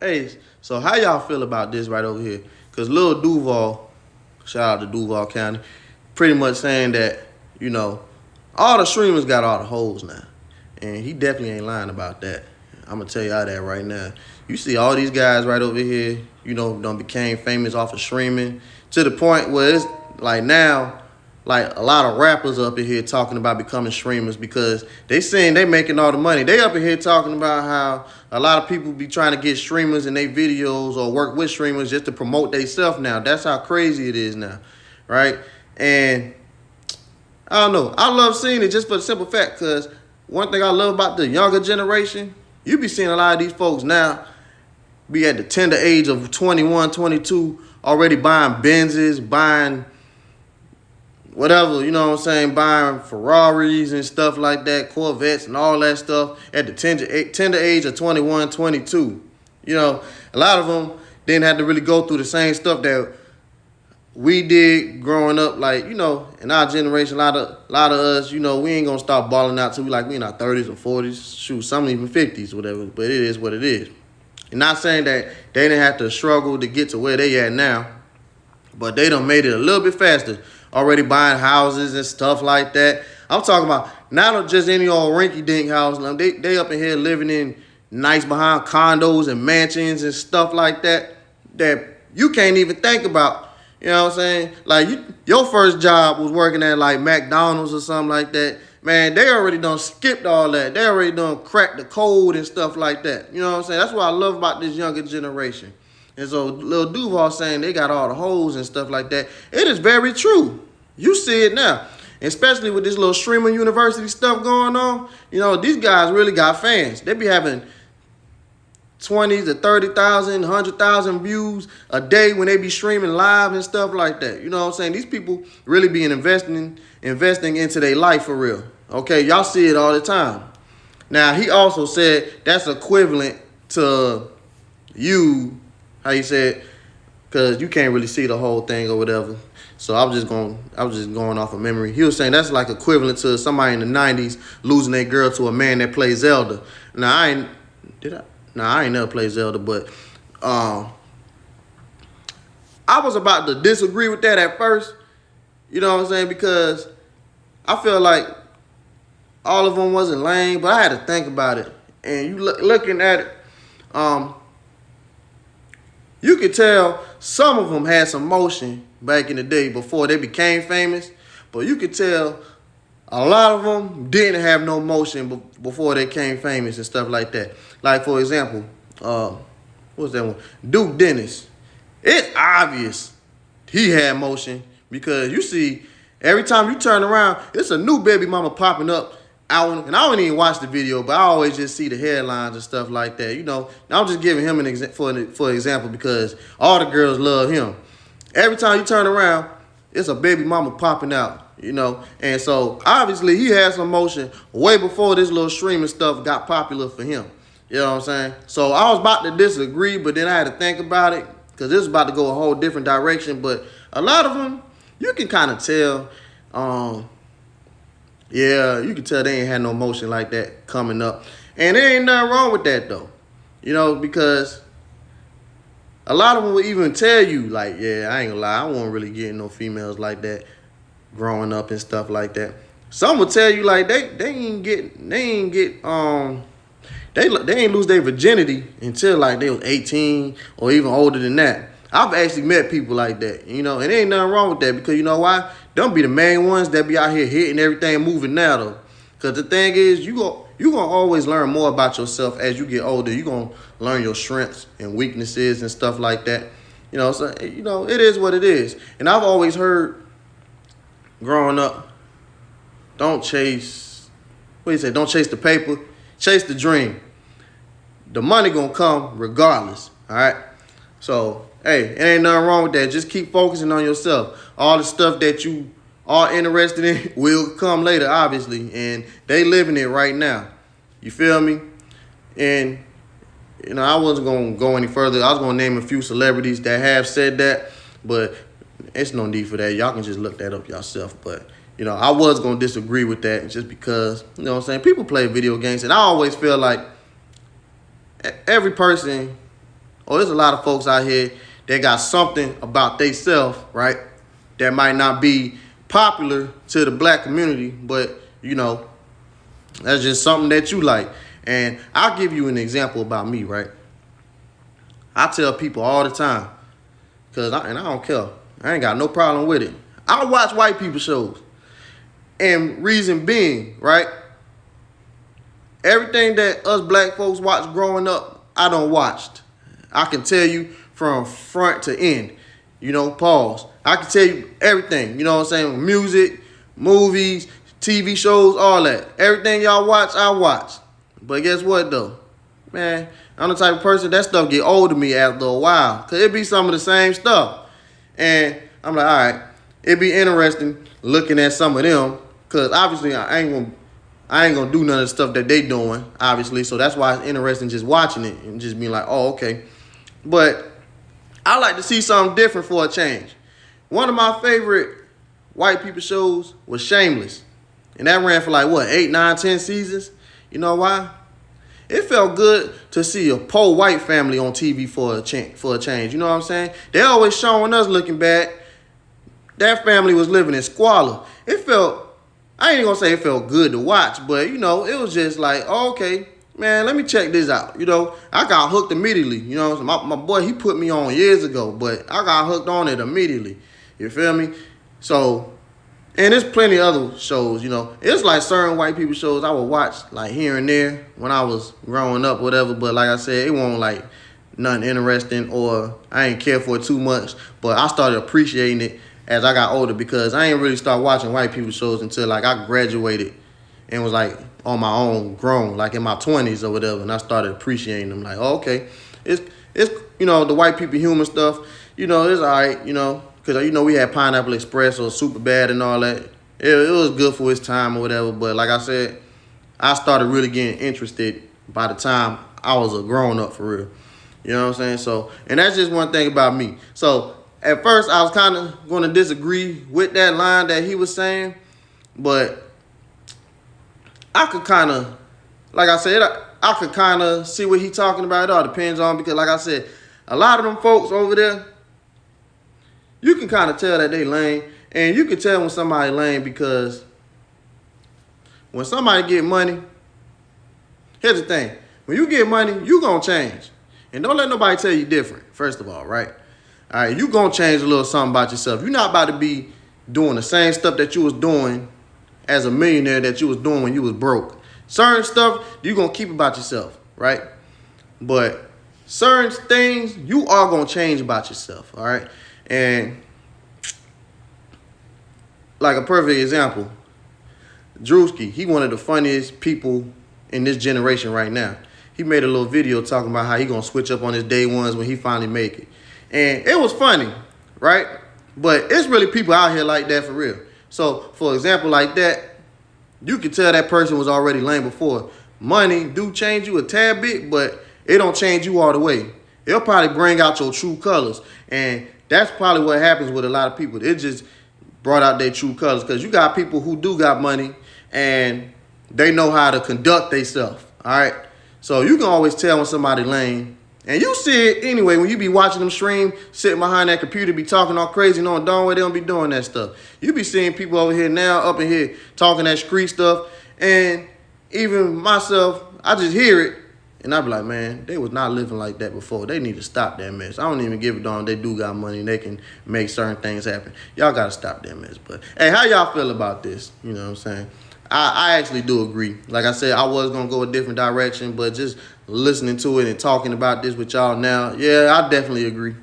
Hey, so how y'all feel about this right over here? Because Lil Duval, shout out to Duval County, pretty much saying that, you know, all the streamers got all the hoes now. And he definitely ain't lying about that. I'm going to tell y'all that right now. You see all these guys right over here, done became famous off of streaming to the point where it's like now, like a lot of rappers up in here talking about becoming streamers because they saying they making all the money. They up in here talking about how a lot of people be trying to get streamers in their videos or work with streamers just to promote themselves now. That's how crazy it is now, right? And I don't know. I love seeing it just for the simple fact because one thing I love about the younger generation, you be seeing a lot of these folks now be at the tender age of 21, 22, already buying Benzes, buying whatever, you know what I'm saying, buying Ferraris and stuff like that, Corvettes and all that stuff at the tender age of 21, 22. You know, a lot of them didn't have to really go through the same stuff that we did growing up. Like, in our generation, a lot of us, we ain't gonna start balling out till we in our 30s or 40s, shoot, some even 50s, whatever, but it is what it is. And not saying that they didn't have to struggle to get to where they at now, but they done made it a little bit faster. Already buying houses and stuff like that. I'm talking about not just any old rinky-dink house. They up in here living in nice behind condos and mansions and stuff like that you can't even think about. You know what I'm saying? Like, your first job was working at like McDonald's or something like that. Man, they already done skipped all that. They already done cracked the code and stuff like that. You know what I'm saying? That's what I love about this younger generation. And so Lil Duval saying they got all the hoes and stuff like that. It is very true. You see it now. Especially with this little streaming university stuff going on. These guys really got fans. They be having 20 to 30,000, 100,000 views a day when they be streaming live and stuff like that. You know what I'm saying? These people really being investing into their life for real. Okay, y'all see it all the time. Now, he also said that's equivalent to you, how you said, because you can't really see the whole thing or whatever. So I was just going off of memory. He was saying that's like equivalent to somebody in the 90s losing their girl to a man that plays Zelda. Now, I ain't never played Zelda, but I was about to disagree with that at first. You know what I'm saying? Because I feel like all of them wasn't lame, but I had to think about it. And you looking at it, you could tell some of them had some motion back in the day before they became famous, but you could tell a lot of them didn't have no motion before they became famous and stuff like that. Like, for example, what's that one? Duke Dennis. It's obvious he had motion because you see every time you turn around, it's a new baby mama popping up. And I don't even watch the video, but I always just see the headlines and stuff like that. I'm just giving him an for example because all the girls love him. Every time you turn around, it's a baby mama popping out, And so, obviously, he had some motion way before this little streaming stuff got popular for him. You know what I'm saying? So, I was about to disagree, but then I had to think about it because this is about to go a whole different direction. But a lot of them, you can kind of tell, you can tell they ain't had no motion like that coming up. And there ain't nothing wrong with that, though. Because a lot of them will even tell you, like, yeah, I ain't gonna lie, I wasn't really getting no females like that growing up and stuff like that. Some will tell you, like, they ain't lose their virginity until, like, they was 18 or even older than that. I've actually met people like that, and ain't nothing wrong with that because you know why? Them be the main ones that be out here hitting everything moving now, though. Because the thing is, you gonna always learn more about yourself as you get older. You gonna learn your strengths and weaknesses and stuff like that. So it is what it is. And I've always heard growing up, don't chase the paper, chase the dream. The money gonna come regardless. All right. So hey, it ain't nothing wrong with that. Just keep focusing on yourself. All the stuff that you are interested in will come later, obviously. And they living it right now. You feel me? And, I wasn't going to go any further. I was going to name a few celebrities that have said that. But it's no need for that. Y'all can just look that up yourself. But, I was going to disagree with that just because, you know what I'm saying, people play video games. And I always feel like every person Oh, there's a lot of folks out here that got something about theyself, right, that might not be popular to the black community, but, you know, that's just something that you like. And I'll give you an example about me, right? I tell people all the time, and I don't care. I ain't got no problem with it. I watch white people shows. And reason being, right? Everything that us black folks watched growing up, I done watched. I can tell you from front to end. You know, pause. I can tell you everything. You know what I'm saying? Music, movies, TV shows, all that. Everything y'all watch, I watch. But guess what, though? Man, I'm the type of person, that stuff get old to me after a while. Because it be some of the same stuff. And I'm like, all right, it be interesting looking at some of them. Because obviously, I ain't gonna do none of the stuff that they doing, obviously. So that's why it's interesting just watching it and just being like, oh, okay. But I like to see something different for a change. One of my favorite white people shows was Shameless. And that ran for like, what, 8, 9, 10 seasons? You know why? It felt good to see a poor white family on TV for a change. You know what I'm saying? They always showing us looking bad. That family was living in squalor. I ain't gonna say it felt good to watch, but, you know, it was just like, oh, okay, man, let me check this out. You know, I got hooked immediately. You know, my boy, he put me on years ago, but I got hooked on it immediately. You feel me? So, and there's plenty of other shows, you know. It's like certain white people shows I would watch like here and there when I was growing up, whatever. But like I said, it wasn't like nothing interesting, or I ain't care for it too much. But I started appreciating it as I got older, because I ain't really start watching white people shows until like I graduated and was like on my own, grown, like in my 20s or whatever. And I started appreciating them. Like, oh, okay, it's you know, the white people humor stuff, you know, it's all right, you know. Because, you know, we had Pineapple Express or Superbad and all that. It was good for its time or whatever. But like I said, I started really getting interested by the time I was a grown-up for real. You know what I'm saying? So, and that's just one thing about me. So, at first, I was kind of going to disagree with that line that he was saying. But I could kind of, like I said, I could kind of see what he's talking about. It all depends on, because like I said, a lot of them folks over there, you can kind of tell that they lame, and you can tell when somebody lame, because when somebody get money, here's the thing. When you get money, you going to change. And don't let nobody tell you different, first of all, right? All right, you going to change a little something about yourself. You're not about to be doing the same stuff that you was doing as a millionaire that you was doing when you was broke. Certain stuff, you're going to keep about yourself, right? But certain things, you are going to change about yourself, all right? And like a perfect example, Drewski, he one of the funniest people in this generation right now. He made a little video talking about how he gonna switch up on his day ones when he finally make it. And it was funny, right? But it's really people out here like that for real. So, for example, like that, you could tell that person was already lame before. Money do change you a tad bit, but it don't change you all the way. It'll probably bring out your true colors. And that's probably what happens with a lot of people. It just brought out their true colors, because you got people who do got money and they know how to conduct themselves, all right? So you can always tell when somebody lame. And you see it anyway when you be watching them stream, sitting behind that computer, be talking all crazy, knowing darn well they don't be doing that stuff. You be seeing people over here now, up in here, talking that street stuff. And even myself, I just hear it, and I be like, man, they was not living like that before. They need to stop that mess. I don't even give a darn. They do got money and they can make certain things happen. Y'all got to stop that mess. But, hey, how y'all feel about this? You know what I'm saying? I actually do agree. Like I said, I was going to go a different direction, but just listening to it and talking about this with y'all now, yeah, I definitely agree.